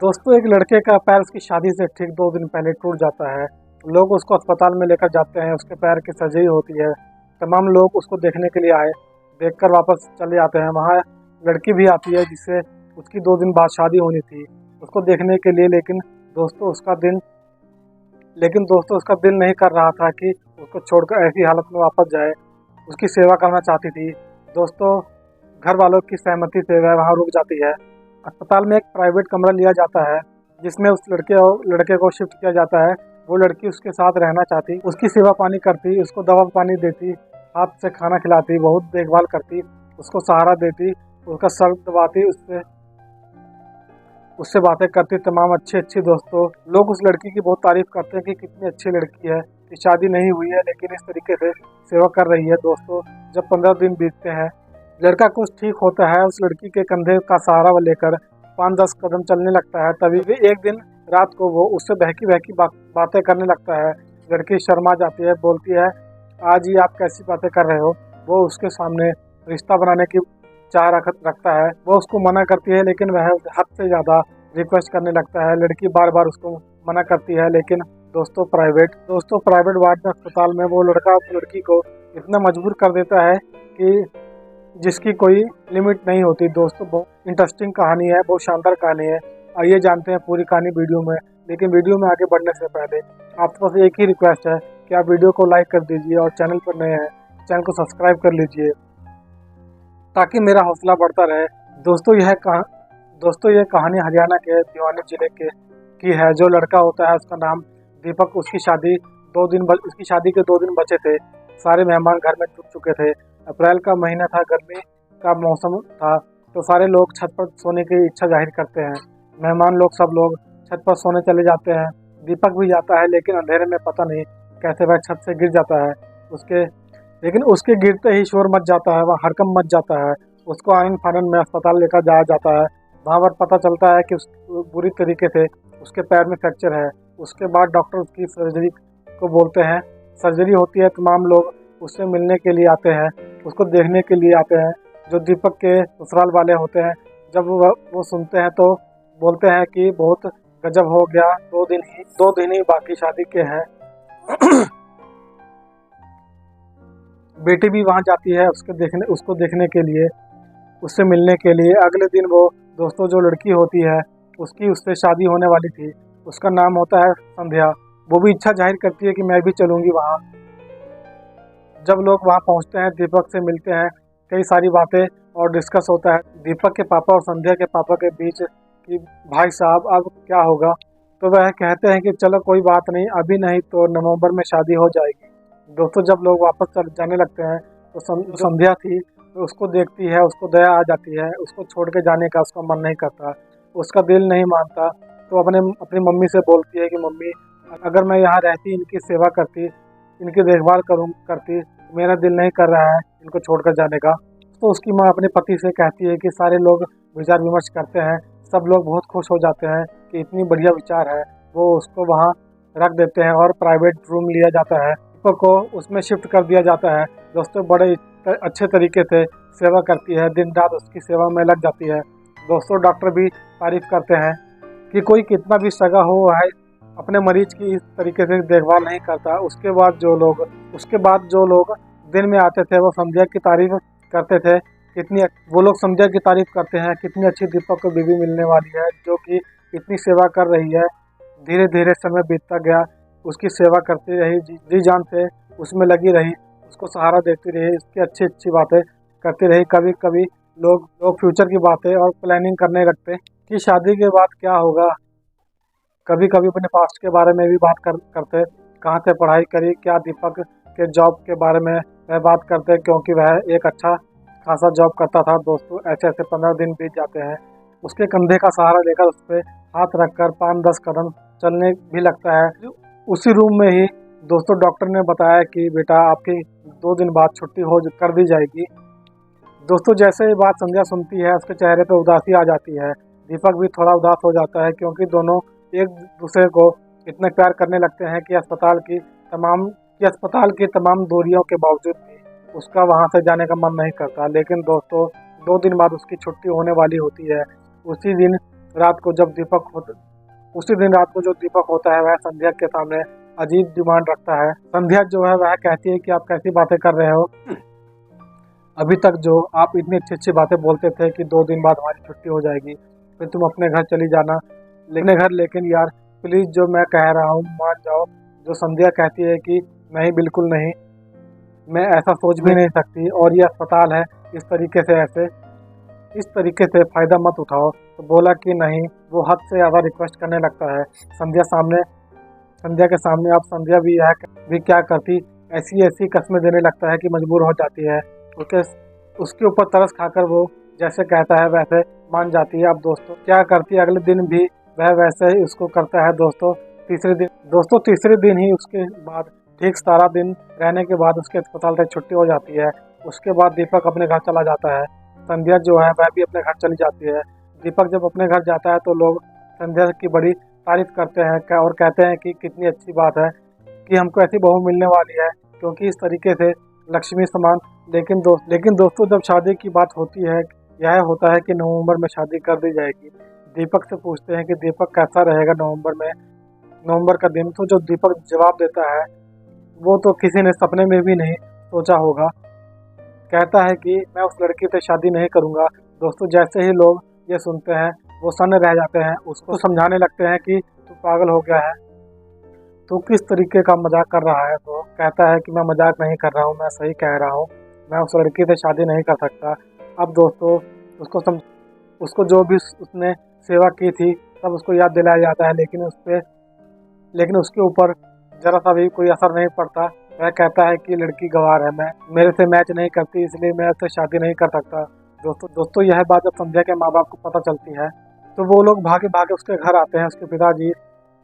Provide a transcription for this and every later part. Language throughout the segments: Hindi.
दोस्तों, एक लड़के का पैर उसकी शादी से ठीक 2 दिन पहले टूट जाता है। लोग उसको अस्पताल में लेकर जाते हैं, उसके पैर की सर्जरी होती है। तमाम लोग उसको देखने के लिए आए, देखकर वापस चले जाते हैं। वहाँ लड़की भी आती है जिससे उसकी 2 दिन बाद शादी होनी थी, उसको देखने के लिए। लेकिन दोस्तों उसका दिल नहीं कर रहा था कि उसको छोड़कर ऐसी हालत में वापस जाए। उसकी सेवा करना चाहती थी। दोस्तों, घर वालों की सहमति से वह वहाँ रुक जाती है। अस्पताल में एक प्राइवेट कमरा लिया जाता है जिसमें उस लड़के को शिफ्ट किया जाता है। वो लड़की उसके साथ रहना चाहती, उसकी सेवा पानी करती, उसको दवा पानी देती, हाथ से खाना खिलाती, बहुत देखभाल करती, उसको सहारा देती, उसका सर दबाती, उससे बातें करती, तमाम अच्छी अच्छी। दोस्तों, लोग उस लड़की की बहुत तारीफ करते हैं कि कितनी अच्छी लड़की है, कि शादी नहीं हुई है लेकिन इस तरीके से सेवा कर रही है। दोस्तों, जब 15 दिन बीतते हैं, लड़का कुछ ठीक होता है, उस लड़की के कंधे का सहारा लेकर 5-10 कदम चलने लगता है। तभी भी एक दिन रात को वो उससे बहकी बहकी बातें करने लगता है। लड़की शर्मा जाती है, बोलती है, आज ही आप कैसी बातें कर रहे हो। वो उसके सामने रिश्ता बनाने की चाह रखता है। वो उसको मना करती है लेकिन वह हद से ज़्यादा रिक्वेस्ट करने लगता है। लड़की बार बार उसको मना करती है, लेकिन दोस्तों प्राइवेट वार्ड में, अस्पताल में वो लड़का उस लड़की को इतना मजबूर कर देता है कि जिसकी कोई लिमिट नहीं होती। दोस्तों, बहुत इंटरेस्टिंग कहानी है, बहुत शानदार कहानी है। आइए जानते हैं पूरी कहानी वीडियो में। लेकिन वीडियो में आगे बढ़ने से पहले आपके पास एक ही रिक्वेस्ट है कि आप वीडियो को लाइक कर दीजिए और चैनल पर नए हैं चैनल को सब्सक्राइब कर लीजिए ताकि मेरा हौसला बढ़ता रहे। दोस्तों, यह कहानी हरियाणा के भिवानी जिले की है। जो लड़का होता है उसका नाम दीपक। उसकी शादी के 2 दिन बचे थे। सारे मेहमान घर में जुट चुके थे। अप्रैल का महीना था, गर्मी का मौसम था, तो सारे लोग छत पर सोने की इच्छा जाहिर करते हैं। मेहमान लोग सब लोग छत पर सोने चले जाते हैं। दीपक भी जाता है, लेकिन अंधेरे में पता नहीं कैसे वह छत से गिर जाता है। उसके गिरते ही शोर मच जाता है, वह हड़कंप मच जाता है। उसको आनन फानन में अस्पताल लेकर जाया जाता है। वहाँ पर पता चलता है कि बुरी तरीके से उसके पैर में फ्रैक्चर है। उसके बाद डॉक्टर उसकी सर्जरी को बोलते हैं। सर्जरी होती है, तमाम लोग उससे मिलने के लिए आते हैं, उसको देखने के लिए आते हैं, जो दीपक के ससुराल वाले होते हैं। जब वो सुनते हैं तो बोलते हैं कि बहुत गजब हो गया, 2 दिन ही बाकी शादी के हैं। बेटी भी वहाँ जाती है उसको देखने के लिए, उससे मिलने के लिए। अगले दिन वो दोस्तों, जो लड़की होती है उससे शादी होने वाली थी, उसका नाम होता है संध्या। वो भी इच्छा जाहिर करती है कि मैं भी चलूँगी वहाँ। जब लोग वहाँ पहुँचते हैं, दीपक से मिलते हैं, कई सारी बातें और डिस्कस होता है दीपक के पापा और संध्या के पापा के बीच कि भाई साहब अब क्या होगा। तो वह कहते हैं कि चलो कोई बात नहीं, अभी नहीं तो नवंबर में शादी हो जाएगी। दोस्तों, जब लोग वापस चल जाने लगते हैं तो संध्या थी, तो उसको देखती है, उसको दया आ जाती है। उसको छोड़ के जाने का उसका मन नहीं करता, उसका दिल नहीं मानता। तो अपनी मम्मी से बोलती है कि मम्मी, अगर मैं यहाँ रहती, इनकी सेवा करती, इनकी देखभाल करती, मेरा दिल नहीं कर रहा है इनको छोड़कर जाने का। तो उसकी माँ अपने पति से कहती है कि सारे लोग विचार विमर्श करते हैं, सब लोग बहुत खुश हो जाते हैं कि इतनी बढ़िया विचार है। वो उसको वहाँ रख देते हैं और प्राइवेट रूम लिया जाता है। दीपक को उसमें शिफ्ट कर दिया जाता है। दोस्तों, बड़े अच्छे तरीके से सेवा करती है, दिन रात उसकी सेवा में लग जाती है। दोस्तों, डॉक्टर भी तारीफ करते हैं कि कोई कितना भी सगा हो है, अपने मरीज की इस तरीके से देखभाल नहीं करता। उसके बाद जो लोग दिन में आते थे वो संध्या की तारीफ करते थे। वो लोग संध्या की तारीफ करते हैं, कितनी अच्छी दीपक को बीवी मिलने वाली है, जो कि इतनी सेवा कर रही है। धीरे धीरे समय बीतता गया, उसकी सेवा करती रही, जी जान से उसमें लगी रही, उसको सहारा देती रही, उसकी अच्छी अच्छी बातें करती रही। कभी कभी लोग फ्यूचर की बातें और प्लानिंग करने लगते कि शादी के बाद क्या होगा। कभी कभी अपने पास्ट के बारे में भी बात करते, कहाँ से पढ़ाई करी, क्या दीपक के जॉब के बारे में वह बात करते, क्योंकि वह एक अच्छा खासा जॉब करता था। दोस्तों, ऐसे ऐसे 15 दिन बीत जाते हैं। उसके कंधे का सहारा लेकर उस पर हाथ रखकर 5-10 कदम चलने भी लगता है। उसी रूम में ही दोस्तों डॉक्टर ने बताया कि बेटा आपकी 2 दिन बाद छुट्टी कर दी जाएगी। दोस्तों, जैसे ही बात संध्या सुनती है, उसके चेहरे पर उदासी आ जाती है। दीपक भी थोड़ा उदास हो जाता है, क्योंकि दोनों एक दूसरे को इतने प्यार करने लगते हैं कि अस्पताल की तमाम दूरियों के बावजूद भी उसका वहां से जाने का मन नहीं करता। लेकिन दोस्तों, 2 दिन बाद उसकी छुट्टी होने वाली होती है। उसी दिन रात को जब दीपक होता उसी दिन रात को जो दीपक होता है वह संध्या के सामने अजीब डिमांड रखता है। संध्या जो है वह कहती है कि आप कैसी बातें कर रहे हो, अभी तक जो आप इतनी अच्छी अच्छी बातें बोलते थे कि 2 दिन बाद हमारी छुट्टी हो जाएगी, फिर तुम अपने घर चली जाना, लेकिन यार प्लीज जो मैं कह रहा हूँ मान जाओ। जो संध्या कहती है कि नहीं बिल्कुल नहीं, मैं ऐसा सोच भी नहीं सकती, और ये अस्पताल है, इस तरीके से फ़ायदा मत उठाओ। तो बोला कि नहीं, वो हद से ज़्यादा रिक्वेस्ट करने लगता है। संध्या के सामने अब संध्या भी क्या करती, ऐसी ऐसी कस्में देने लगता है कि मजबूर हो जाती है। उसके ऊपर तरस खाकर वो जैसे कहता है वैसे मान जाती है। अब दोस्तों क्या करती है, अगले दिन भी वह वैसे ही उसको करता है। तीसरे दिन ही उसके बाद ठीक 17 दिन रहने के बाद उसके अस्पताल से छुट्टी हो जाती है। उसके बाद दीपक अपने घर चला जाता है। संध्या जो है वह भी अपने घर चली जाती है। दीपक जब अपने घर जाता है तो लोग संध्या की बड़ी तारीफ करते हैं और कहते हैं कि कितनी अच्छी बात है कि हमको ऐसी बहू मिलने वाली है, क्योंकि इस तरीके से लक्ष्मी समान। लेकिन दोस्तों जब शादी की बात होती है, यह होता है कि नवंबर में शादी कर दी जाएगी। दीपक से पूछते हैं कि दीपक कैसा रहेगा नवंबर का दिन। तो जो दीपक जवाब देता है वो तो किसी ने सपने में भी नहीं सोचा होगा। कहता है कि मैं उस लड़की से शादी नहीं करूंगा। दोस्तों जैसे ही लोग ये सुनते हैं वो सन्न रह जाते हैं, उसको समझाने लगते हैं कि तू पागल हो गया है, तू किस तरीके का मजाक कर रहा है। तो कहता है कि मैं मजाक नहीं कर रहा हूँ, मैं सही कह रहा हूँ, मैं उस लड़की से शादी नहीं कर सकता। अब दोस्तों उसको जो भी उसने सेवा की थी सब उसको याद दिलाया जाता है, लेकिन उसके ऊपर जरा सा भी कोई असर नहीं पड़ता। वह कहता है कि लड़की गंवार है, मैं मेरे से मैच नहीं करती, इसलिए मैं उससे शादी नहीं कर सकता। दोस्तों यह बात जब संध्या के माँ बाप को पता चलती है तो वो लोग भागे भागे उसके घर आते हैं। उसके पिताजी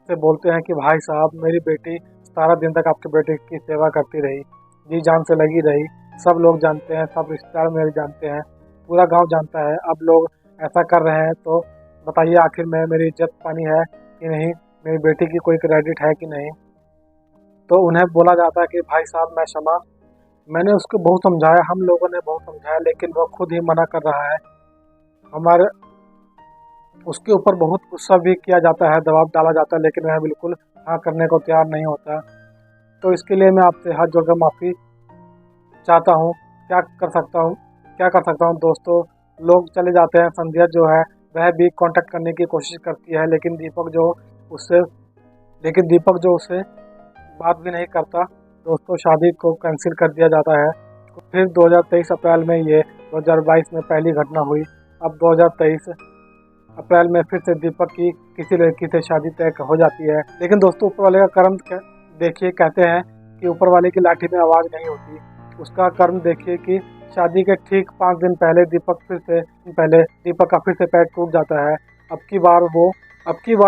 से बोलते हैं कि भाई साहब, मेरी बेटी 17 दिन तक आपके बेटे की सेवा करती रही, जी जान से लगी रही, सब लोग जानते हैं, सब रिश्तेदार मेरे जानते हैं, पूरा गांव जानता है। अब लोग ऐसा कर रहे हैं तो बताइए आखिर में मेरी इज्जत पानी है कि नहीं, मेरी बेटी की कोई क्रेडिट है कि नहीं। तो उन्हें बोला जाता है कि भाई साहब मैंने उसको बहुत समझाया, हम लोगों ने बहुत समझाया, लेकिन वो खुद ही मना कर रहा है। हमारे उसके ऊपर बहुत गुस्सा भी किया जाता है, दबाव डाला जाता है, लेकिन वह बिल्कुल हाँ करने को तैयार नहीं होता। तो इसके लिए मैं आपसे हाथ जोड़कर माफ़ी चाहता हूँ। क्या कर सकता हूँ दोस्तों। लोग चले जाते हैं। संध्या जो है वह भी कांटेक्ट करने की कोशिश करती है, लेकिन दीपक जो उससे बात भी नहीं करता। दोस्तों शादी को कैंसिल कर दिया जाता है। फिर 2023 अप्रैल में 2022 में पहली घटना हुई। अब 2023 अप्रैल में फिर से दीपक की किसी लड़की से शादी तय हो जाती है। लेकिन दोस्तों ऊपर वाले का कर्म देखिए, कहते हैं कि ऊपर वाले की लाठी में आवाज़ नहीं होती। उसका कर्म देखिए कि शादी के ठीक 5 दिन पहले दीपक का फिर से पैर टूट जाता है। अब की बार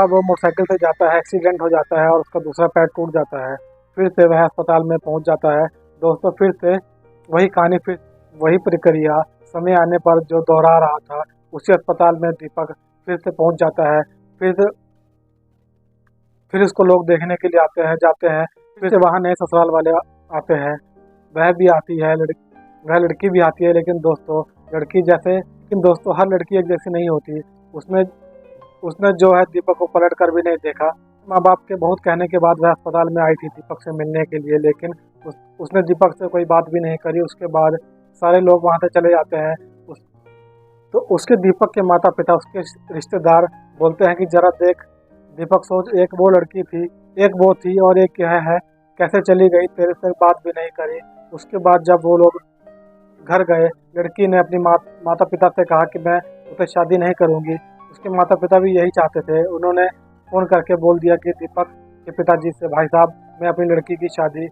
वो मोटरसाइकिल से जाता है, एक्सीडेंट हो जाता है और उसका दूसरा पैर टूट जाता है। फिर से वह अस्पताल में पहुंच जाता है। दोस्तों फिर से वही कहानी, फिर वही प्रक्रिया समय आने पर जो दोहरा रहा था। उसी अस्पताल में दीपक फिर से पहुंच जाता है। फिर उसको लोग देखने के लिए जाते हैं। फिर से वहाँ नए ससुराल वाले आते हैं। वह लड़की भी आती है, लेकिन दोस्तों हर लड़की एक जैसी नहीं होती। उसने जो है दीपक को पलट कर भी नहीं देखा। माँ बाप के बहुत कहने के बाद वह अस्पताल में आई थी दीपक से मिलने के लिए, लेकिन उसने दीपक से कोई बात भी नहीं करी। उसके बाद सारे लोग वहाँ से चले जाते हैं। तो उसके दीपक के माता पिता, उसके रिश्तेदार बोलते हैं कि जरा देख दीपक, सोच, एक वो लड़की थी, एक वो थी और एक यह है, कैसे चली गई, तेरे से बात भी नहीं करी। उसके बाद जब वो लोग घर गए, लड़की ने अपनी माता पिता से कहा कि मैं उससे शादी नहीं करूँगी। उसके माता पिता भी यही चाहते थे। उन्होंने फ़ोन करके बोल दिया कि दीपक के पिताजी से, भाई साहब मैं अपनी लड़की की शादी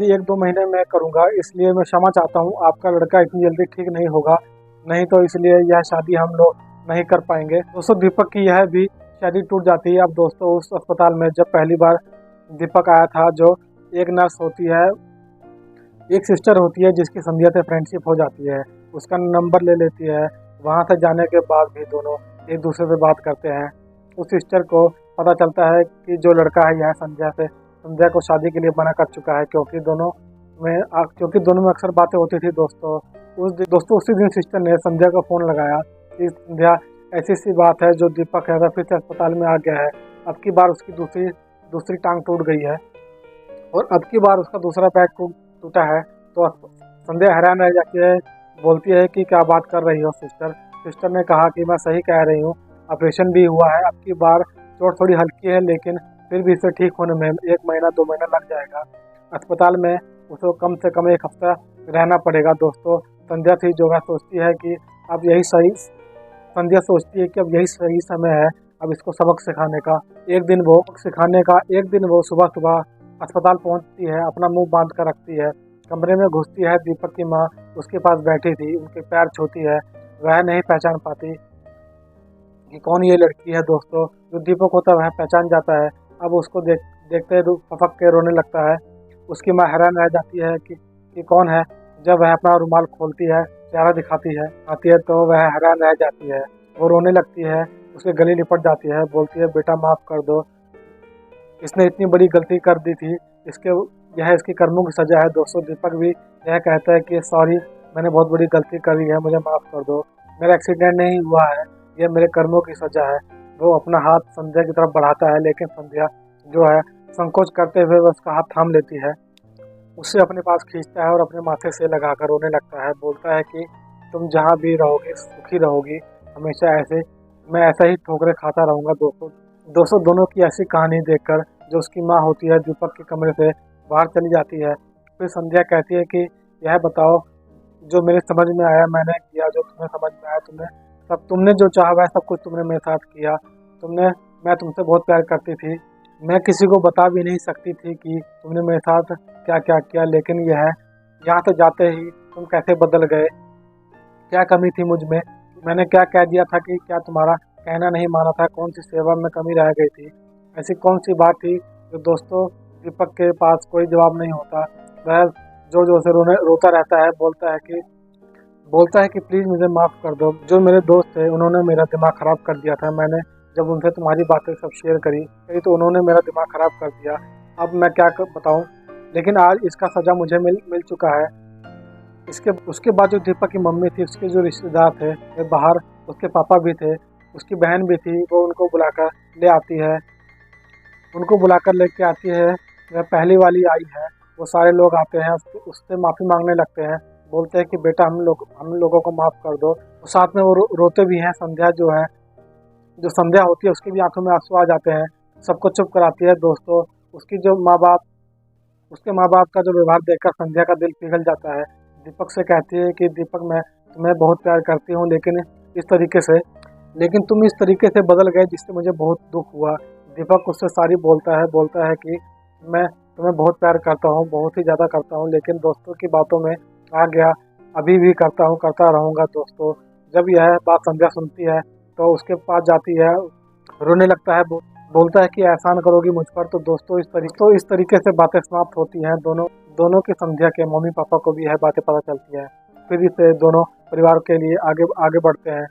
1-2 महीने में करूँगा, इसलिए मैं क्षमा चाहता हूँ, आपका लड़का इतनी जल्दी ठीक नहीं होगा, नहीं तो इसलिए यह शादी हम लोग नहीं कर पाएंगे। दोस्तों दीपक की यह भी शादी टूट जाती है। अब दोस्तों उस अस्पताल में जब पहली बार दीपक आया था, जो एक नर्स होती है, एक सिस्टर होती है जिसकी संध्या से फ्रेंडशिप हो जाती है, उसका नंबर ले लेती है। वहाँ से जाने के बाद भी दोनों एक दूसरे से बात करते हैं। उस सिस्टर को पता चलता है कि जो लड़का है यह संध्या को शादी के लिए मना कर चुका है, क्योंकि दोनों में अक्सर बातें होती थी। दोस्तों उसी दिन सिस्टर ने संध्या को फ़ोन लगाया कि संध्या ऐसी सी बात है जो दीपक है वह फिर से अस्पताल में आ गया है। अब की बार उसकी दूसरी टांग टूट गई है और अब की बार उसका दूसरा पैर टूटा है। तो संध्या हैरान रह जाती है, बोलती है कि क्या बात कर रही हो सिस्टर। सिस्टर ने कहा कि मैं सही कह रही हूँ, ऑपरेशन भी हुआ है। अब की बार चोट थोड़ी हल्की है लेकिन फिर भी इसे ठीक होने में 1 महीना 2 महीना लग जाएगा। अस्पताल में उसे कम से कम 1 हफ्ता रहना पड़ेगा। दोस्तों संध्या थी जो वह सोचती है कि अब यही सही संध्या सोचती है कि अब यही सही समय है अब इसको सबक सिखाने का। एक दिन वो सुबह सुबह अस्पताल पहुंचती है, अपना मुंह बांध कर रखती है। कमरे में घुसती है, दीपक की माँ उसके पास बैठी थी, उनके पैर छूती है। वह नहीं पहचान पाती कि कौन ये लड़की है। दोस्तों जो दीपक होता है वह पहचान जाता है। अब उसको देखते ही फपक के रोने लगता है। उसकी माँ हैरान रह जाती है कि कौन है। जब वह अपना रुमाल खोलती है, चेहरा दिखाती है तो वह हैरान रह जाती है। वो रोने लगती है, उसके गले लिपट जाती है, बोलती है बेटा माफ़ कर दो, इसने इतनी बड़ी गलती कर दी थी, यह इसकी कर्मों की सज़ा है। दोस्तों दीपक भी यह कहता है कि सॉरी, मैंने बहुत बड़ी गलती करी है, मुझे माफ़ कर दो, मेरा एक्सीडेंट नहीं हुआ है, यह मेरे कर्मों की सज़ा है। वो अपना हाथ संध्या की तरफ बढ़ाता है लेकिन संध्या जो है संकोच करते हुए वह उसका हाथ थाम लेती है, उसे अपने पास खींचता है और अपने माथे से लगाकर रोने लगता है। बोलता है कि तुम जहाँ भी रहोगे सुखी रहोगी, हमेशा ऐसे मैं ऐसा ही ठोकरें खाता रहूँगा। दोस्तों दोनों की ऐसी कहानी देखकर जो उसकी माँ होती है दीपक के कमरे से बाहर चली जाती है। फिर संध्या कहती है कि यह बताओ, जो मेरे समझ में आया मैंने किया, जो तुम्हें समझ में आया तुमने जो चाहा वह सब कुछ तुमने मेरे साथ किया। मैं तुमसे बहुत प्यार करती थी, मैं किसी को बता भी नहीं सकती थी कि तुमने मेरे साथ क्या क्या किया, लेकिन यहाँ से जाते ही तुम कैसे बदल गए, क्या कमी थी मुझ में, मैंने क्या कह दिया था कि क्या तुम्हारा कहना नहीं माना था, कौन सी सेवा में कमी रह गई थी, ऐसी कौन सी बात थी। जो दोस्तों दीपक के पास कोई जवाब नहीं होता, वह जो से रोता रहता है, बोलता है कि प्लीज़ मुझे माफ़ कर दो, जो मेरे दोस्त थे उन्होंने मेरा दिमाग ख़राब कर दिया था। मैंने जब उनसे तुम्हारी बातें सब शेयर करी तो उन्होंने मेरा दिमाग ख़राब कर दिया, अब मैं क्या बताऊं, लेकिन आज इसका सज़ा मुझे मिल चुका है। उसके बाद जो दीपक की मम्मी थी, उसके जो रिश्तेदार थे वे बाहर, उसके पापा भी थे, उसकी बहन भी थी, वो उनको बुलाकर लेके आती है। वह पहली वाली आई है, वो सारे लोग आते हैं, उससे माफ़ी मांगने लगते हैं, बोलते हैं कि बेटा हम लोगों को माफ़ कर दो। तो साथ में वो रोते भी हैं। संध्या जो संध्या होती है उसकी भी आंखों में आंसू आ जाते हैं, सबको चुप कराती है। दोस्तों उसके माँ बाप का जो व्यवहार देखकर संध्या का दिल पिघल जाता है। दीपक से कहती है कि दीपक मैं तुम्हें बहुत प्यार करती हूँ, लेकिन तुम इस तरीके से बदल गए जिससे मुझे बहुत दुख हुआ। दीपक उससे सारी बोलता है कि मैं तुम्हें बहुत प्यार करता हूँ, बहुत ही ज़्यादा करता हूँ, लेकिन दोस्तों की बातों में आ गया, अभी भी करता रहूँगा। दोस्तों जब यह बात संध्या सुनती है तो उसके पास जाती है, रोने लगता है, बोलता है कि एहसान करोगी मुझ पर। तो दोस्तों इस तरीके से बातें समाप्त होती हैं। दोनों की संध्या के मम्मी पापा को भी यह बातें पता चलती है। फिर इसे दोनों परिवार के लिए आगे बढ़ते हैं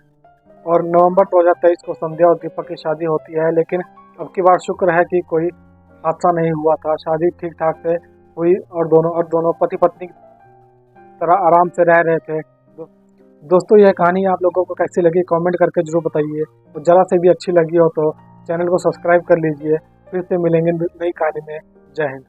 और नवंबर 2023 को संध्या और दीपक की शादी होती है। लेकिन अब की बार शुक्र है कि कोई हादसा नहीं हुआ था, शादी ठीक ठाक से हुई और दोनों पति पत्नी की तरह आराम से रह रहे थे। दोस्तों यह कहानी आप लोगों को कैसी लगी कमेंट करके जरूर बताइए, और ज़रा से भी अच्छी लगी हो तो चैनल को सब्सक्राइब कर लीजिए। फिर से मिलेंगे नई कहानी में। जय हिंद।